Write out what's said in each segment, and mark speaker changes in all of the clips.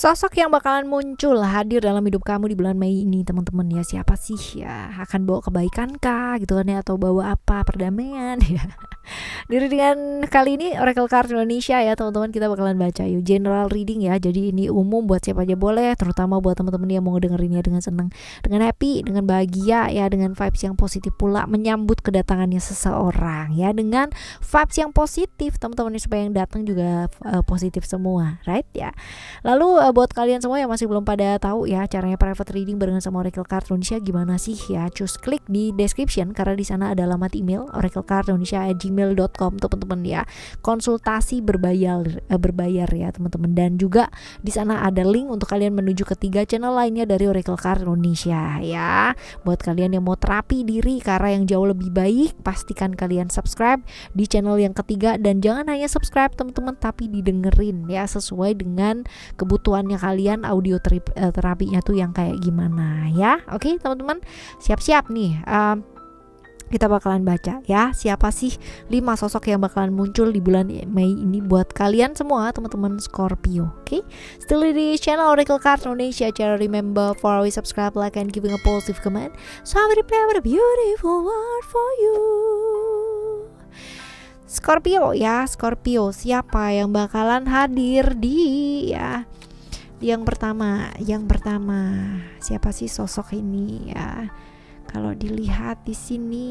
Speaker 1: Sosok yang bakalan muncul hadir dalam hidup kamu di bulan Mei ini teman-teman ya, siapa sih ya? Akan bawa kebaikan kah gitu kan ya, atau bawa apa, perdamaian ya. Di readingan kali ini Oracle Card Indonesia ya teman-teman, kita bakalan baca yuk general reading ya. Jadi ini umum buat siapa aja boleh, terutama buat teman-teman yang mau dengerinnya dengan senang, dengan happy, dengan bahagia ya, dengan vibes yang positif pula, menyambut kedatangannya seseorang ya, dengan vibes yang positif teman-teman, supaya yang datang juga positif semua, right ya. Lalu buat kalian semua yang masih belum pada tahu ya caranya private reading barengan sama Oracle Card Indonesia gimana sih ya, cus klik di description karena di sana ada alamat email oraclecardindonesia@gmail.com teman-teman ya. Konsultasi berbayar ya teman-teman, dan juga di sana ada link untuk kalian menuju ke 3 channel lainnya dari Oracle Card Indonesia ya. Buat kalian yang mau terapi diri ke arah yang jauh lebih baik, pastikan kalian subscribe di channel yang ketiga, dan jangan hanya subscribe teman-teman, tapi didengerin ya sesuai dengan kebutuhannya kalian, audio terapinya tuh yang kayak gimana ya. Oke teman-teman, siap-siap nih, kita bakalan baca ya, siapa sih 5 sosok yang bakalan muncul di bulan Mei ini buat kalian semua teman-teman Scorpio. Oke, still di channel Oracle Card Indonesia. Cara remember, follow, subscribe, like, and giving a positive comment. So I will play with a beautiful word for you. Scorpio ya, Scorpio, siapa yang bakalan hadir di ya yang pertama siapa sih sosok ini ya? Kalau dilihat di sini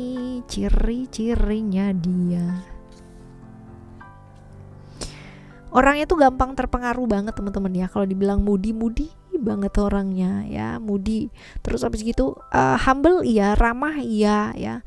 Speaker 1: ciri-cirinya dia, orangnya tuh gampang terpengaruh banget teman-teman ya. Kalau dibilang moody banget orangnya ya, moody. Terus habis gitu humble iya, ramah iya ya.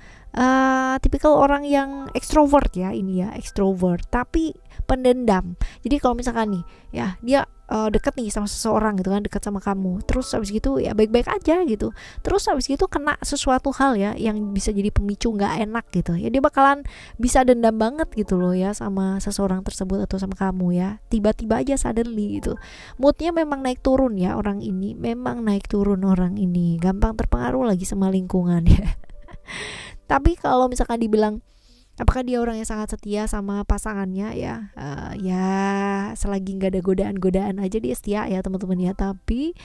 Speaker 1: Tipikal orang yang ekstrovert ya, ini ya ekstrovert tapi pendendam. Jadi kalau misalkan nih ya dia deket nih sama seseorang gitu kan, deket sama kamu, terus habis gitu ya baik-baik aja gitu, terus habis gitu kena sesuatu hal ya yang bisa jadi pemicu nggak enak gitu ya, dia bakalan bisa dendam banget gitu loh ya sama seseorang tersebut atau sama kamu ya. Tiba-tiba aja suddenly gitu moodnya memang naik turun ya, orang ini memang naik turun, orang ini gampang terpengaruh lagi sama lingkungan ya. Tapi kalau misalkan dibilang apakah dia orang yang sangat setia sama pasangannya ya, ya selagi nggak ada godaan-godaan aja dia setia ya teman-teman ya. Tapi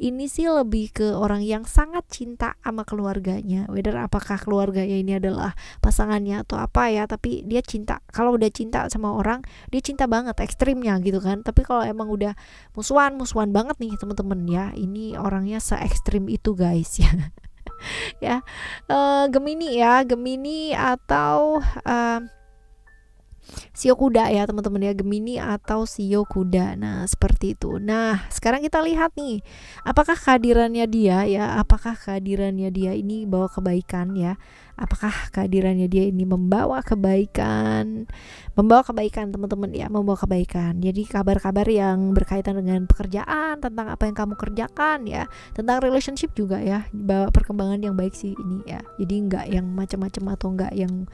Speaker 1: ini sih lebih ke orang yang sangat cinta sama keluarganya, whether apakah keluarganya ini adalah pasangannya atau apa ya, tapi dia cinta. Kalau udah cinta sama orang, dia cinta banget, ekstrimnya gitu kan. Tapi kalau emang udah musuhan banget nih teman-teman ya, ini orangnya se-ekstrim itu guys ya. Ya, Gemini ya, Gemini atau Shio kuda ya teman-teman ya, Gemini atau Shio kuda. Nah seperti itu. Nah sekarang kita lihat nih, apakah kehadirannya dia ya, apakah kehadirannya dia ini bawa kebaikan ya, apakah kehadirannya dia ini membawa kebaikan teman-teman ya, membawa kebaikan. Jadi kabar-kabar yang berkaitan dengan pekerjaan, tentang apa yang kamu kerjakan ya, tentang relationship juga ya, bawa perkembangan yang baik sih ini ya. Jadi nggak yang macam-macam atau nggak yang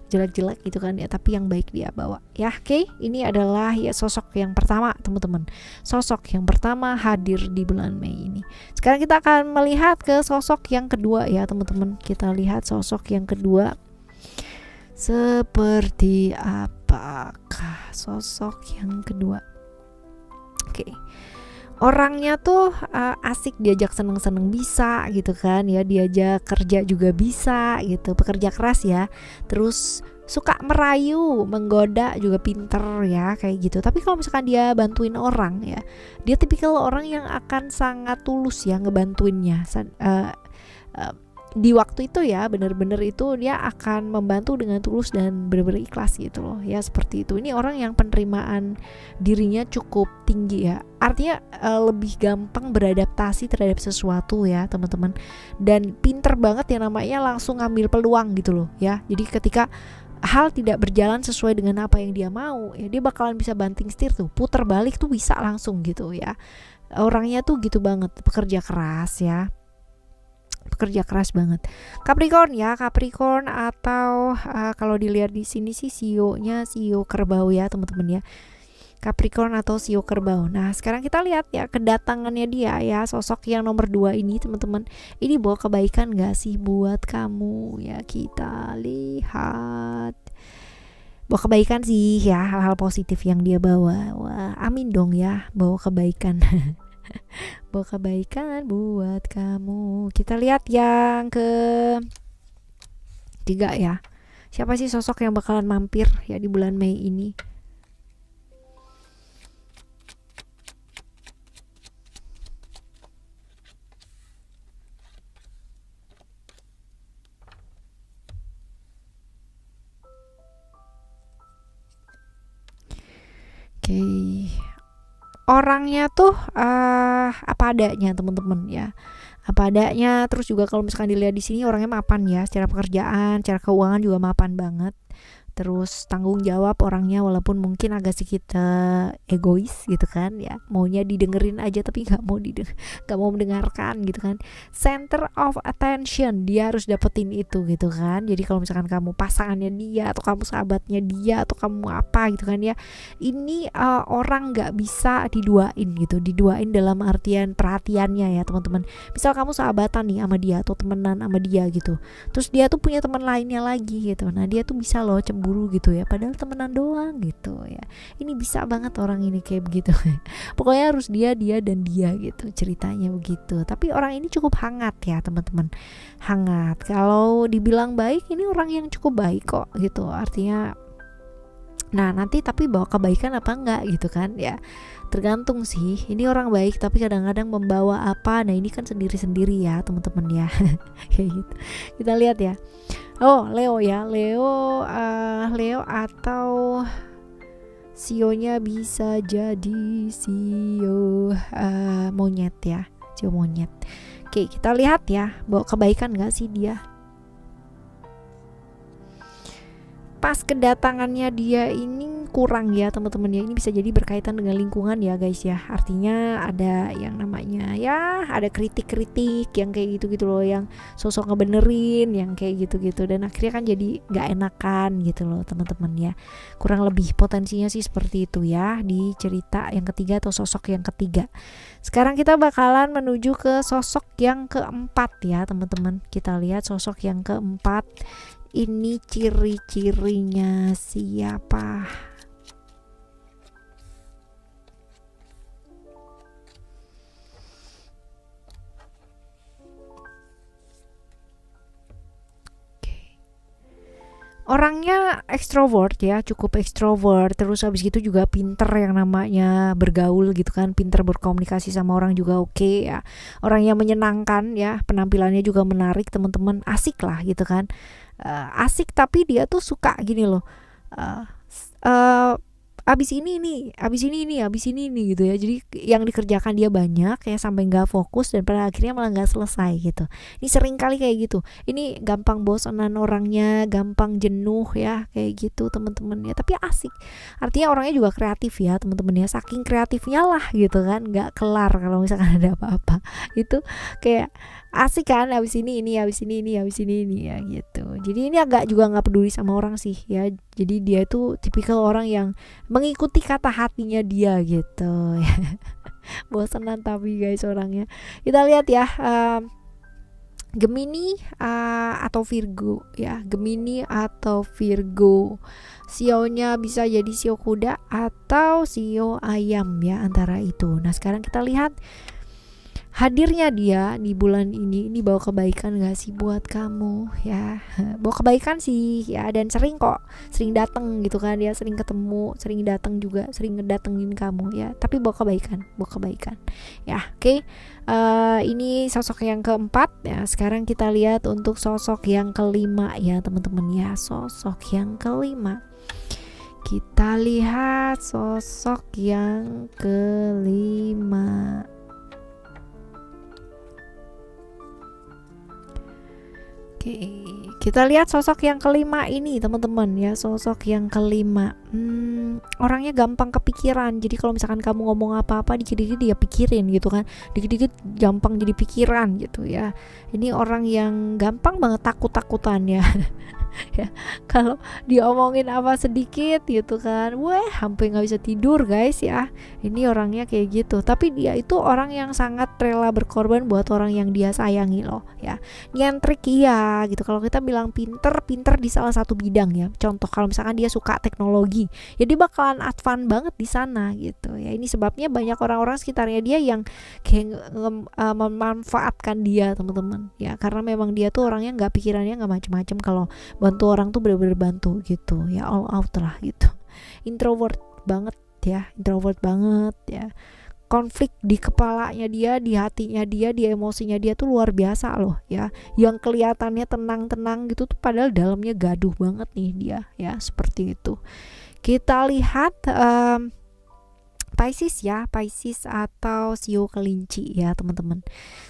Speaker 1: jelek-jelek gitu kan ya, tapi yang baik dia bawa ya. Oke, ini adalah ya sosok yang pertama teman-teman, sosok yang pertama hadir di bulan Mei ini. Sekarang kita akan melihat ke sosok yang kedua ya teman-teman. Kita lihat sosok yang kedua seperti apakah sosok yang kedua. Oke, orangnya tuh asik diajak seneng-seneng bisa gitu kan ya, diajak kerja juga bisa gitu, pekerja keras ya, terus suka merayu, menggoda juga pinter ya kayak gitu. Tapi kalau misalkan dia bantuin orang ya, dia tipikal orang yang akan sangat tulus ya ngebantuinnya di waktu itu ya, bener-bener itu dia akan membantu dengan tulus dan bener-bener ikhlas gitu loh ya, seperti itu. Ini orang yang penerimaan dirinya cukup tinggi ya, artinya lebih gampang beradaptasi terhadap sesuatu ya teman-teman, dan pinter banget ya namanya langsung ngambil peluang gitu loh ya. Jadi ketika hal tidak berjalan sesuai dengan apa yang dia mau ya, dia bakalan bisa banting setir tuh, puter balik tuh bisa langsung gitu ya. Orangnya tuh gitu banget, pekerja keras ya, pekerja keras banget. Capricorn ya, Capricorn atau kalau dilihat di sini sih Shio-nya Shio kerbau ya teman-teman ya, Capricorn atau Shio kerbau. Nah sekarang kita lihat ya kedatangannya dia ya, sosok yang nomor 2 ini teman-teman, ini bawa kebaikan gak sih buat kamu ya? Kita lihat bawa kebaikan sih ya, hal-hal positif yang dia bawa. Wah amin dong ya, bawa kebaikan. Bawa kebaikan buat kamu. Kita lihat yang ke tiga ya. Siapa sih sosok yang bakalan mampir ya di bulan Mei ini? Oke, orangnya tuh apa adanya teman-teman ya, apa adanya. Terus juga kalau misalkan dilihat di sini orangnya mapan ya, secara pekerjaan, secara keuangan juga mapan banget. Terus tanggung jawab orangnya, walaupun mungkin agak sedikit egois gitu kan ya, maunya didengerin aja tapi nggak mau mendengarkan gitu kan. Center of attention, dia harus dapetin itu gitu kan. Jadi kalau misalkan kamu pasangannya dia, atau kamu sahabatnya dia, atau kamu apa gitu kan ya, ini orang nggak bisa diduain gitu. Diduain dalam artian perhatiannya ya teman-teman. Misal kamu sahabatan nih sama dia, atau temenan sama dia gitu, terus dia tuh punya teman lainnya lagi gitu, nah dia tuh bisa loh cemburu gitu ya, padahal temenan doang gitu ya. Ini bisa banget orang ini kayak begitu. Pokoknya harus dia dan dia gitu, ceritanya begitu. Tapi orang ini cukup hangat ya teman-teman, hangat. Kalau dibilang baik, ini orang yang cukup baik kok gitu, artinya. Nah nanti tapi bawa kebaikan apa enggak gitu kan ya, tergantung sih. Ini orang baik tapi kadang-kadang membawa apa, nah ini kan sendiri-sendiri ya teman-teman ya. Kayak gitu. Kita lihat ya. Oh Leo ya, Leo atau sionya bisa jadi sio monyet ya, sio monyet. Oke, kita lihat ya, bawa kebaikan gak sih dia? Pas kedatangannya dia ini kurang ya teman-teman ya. Ini bisa jadi berkaitan dengan lingkungan ya guys ya. Artinya ada yang namanya ya, ada kritik-kritik yang kayak gitu-gitu loh, yang sosok ngebenerin yang kayak gitu-gitu, dan akhirnya kan jadi gak enakan gitu loh teman-teman ya. Kurang lebih potensinya sih seperti itu ya di cerita yang ketiga atau sosok yang ketiga. Sekarang kita bakalan menuju ke sosok yang keempat ya teman-teman. Kita lihat sosok yang keempat. Ini ciri-cirinya siapa? Orangnya ekstrovert ya, cukup ekstrovert. Terus habis gitu juga pinter yang namanya bergaul gitu kan, pinter berkomunikasi sama orang juga oke ya. Orang yang menyenangkan ya, penampilannya juga menarik teman-teman, asik lah gitu kan. Asik tapi dia tuh suka gini loh. Uh, uh, abis ini gitu ya. Jadi yang dikerjakan dia banyak ya, sampai nggak fokus dan pada akhirnya malah nggak selesai gitu. Ini sering kali kayak gitu. Ini gampang bosanan orangnya, gampang jenuh ya kayak gitu teman-teman ya. Tapi asik. Artinya orangnya juga kreatif ya teman-teman ya. Saking kreatifnya lah gitu kan, nggak kelar kalau misalkan ada apa-apa. Itu kayak asik kan, habis ini ya gitu. Jadi ini agak juga nggak peduli sama orang sih ya. Jadi dia itu tipikal orang yang mengikuti kata hatinya dia gitu. Bosanan tapi guys orangnya. Kita lihat ya, Gemini atau Virgo ya, Gemini atau Virgo. Sionya bisa jadi sio kuda atau sio ayam ya, antara itu. Nah sekarang kita lihat hadirnya dia di bulan ini bawa kebaikan gak sih buat kamu ya? Bawa kebaikan sih ya, dan sering datang gitu kan ya, sering ketemu, sering datang juga, sering ngedatengin kamu ya, tapi bawa kebaikan ya. Oke. Ini sosok yang keempat ya. Sekarang kita lihat untuk sosok yang kelima ya teman-teman ya. Sosok yang kelima, kita lihat sosok yang kelima. Kita lihat sosok yang kelima ini teman-teman ya. Sosok yang kelima, orangnya gampang kepikiran. Jadi kalau misalkan kamu ngomong apa-apa, dikit-dikit dia pikirin gitu kan, dikit-dikit gampang jadi pikiran gitu ya. Ini orang yang gampang banget takut-takutan ya. ya. Kalau diomongin apa sedikit gitu kan, weh hampir nggak bisa tidur guys ya. Ini orangnya kayak gitu, tapi dia itu orang yang sangat rela berkorban buat orang yang dia sayangi loh ya. Nyentrik iya gitu. Kalau kita bilang pinter di salah satu bidang ya, contoh kalau misalkan dia suka teknologi ya, dia bakalan advance banget di sana gitu ya. Ini sebabnya banyak orang-orang sekitarnya dia yang kayak memanfaatkan dia teman-teman ya, karena memang dia tuh orangnya nggak, pikirannya nggak macem-macem, kalau bantu orang tuh bener-bener bantu gitu ya, all out lah gitu. Introvert banget ya. Konflik di kepalanya dia, di hatinya dia, di emosinya dia tuh luar biasa loh ya. Yang kelihatannya tenang-tenang gitu tuh padahal dalamnya gaduh banget nih dia ya, seperti itu. Kita lihat Pisces ya, Pisces atau Sio kelinci ya teman-teman,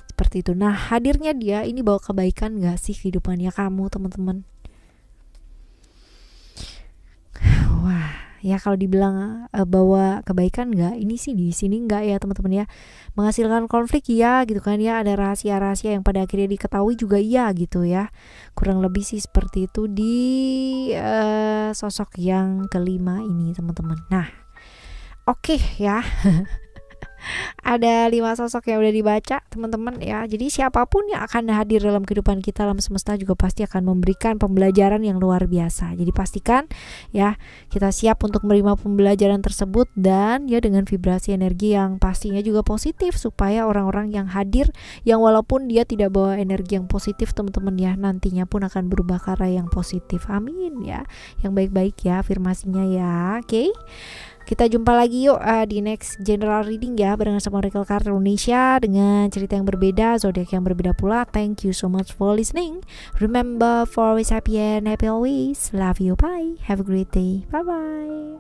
Speaker 1: seperti itu. Nah hadirnya dia ini bawa kebaikan gak sih kehidupannya kamu teman-teman? Wah ya, kalau dibilang bawa kebaikan nggak, ini sih di sini nggak ya teman-teman ya. Menghasilkan konflik ya gitu kan ya, ada rahasia-rahasia yang pada akhirnya diketahui juga ya gitu ya. Kurang lebih sih seperti itu di sosok yang kelima ini teman-teman. Nah oke ya. Ada 5 sosok yang udah dibaca teman-teman ya. Jadi siapapun yang akan hadir dalam kehidupan kita, alam semesta juga pasti akan memberikan pembelajaran yang luar biasa. Jadi pastikan ya kita siap untuk menerima pembelajaran tersebut, dan ya dengan vibrasi energi yang pastinya juga positif, supaya orang-orang yang hadir yang walaupun dia tidak bawa energi yang positif teman-teman ya, nantinya pun akan berubah ke arah yang positif. Amin ya. Yang baik-baik ya afirmasinya ya. Oke. Kita jumpa lagi yuk di next general reading ya, barengan sama Oracle Card Indonesia dengan cerita yang berbeda, zodiak yang berbeda pula. Thank you so much for listening. Remember, for always happy and happy always. Love you. Bye. Have a great day. Bye bye.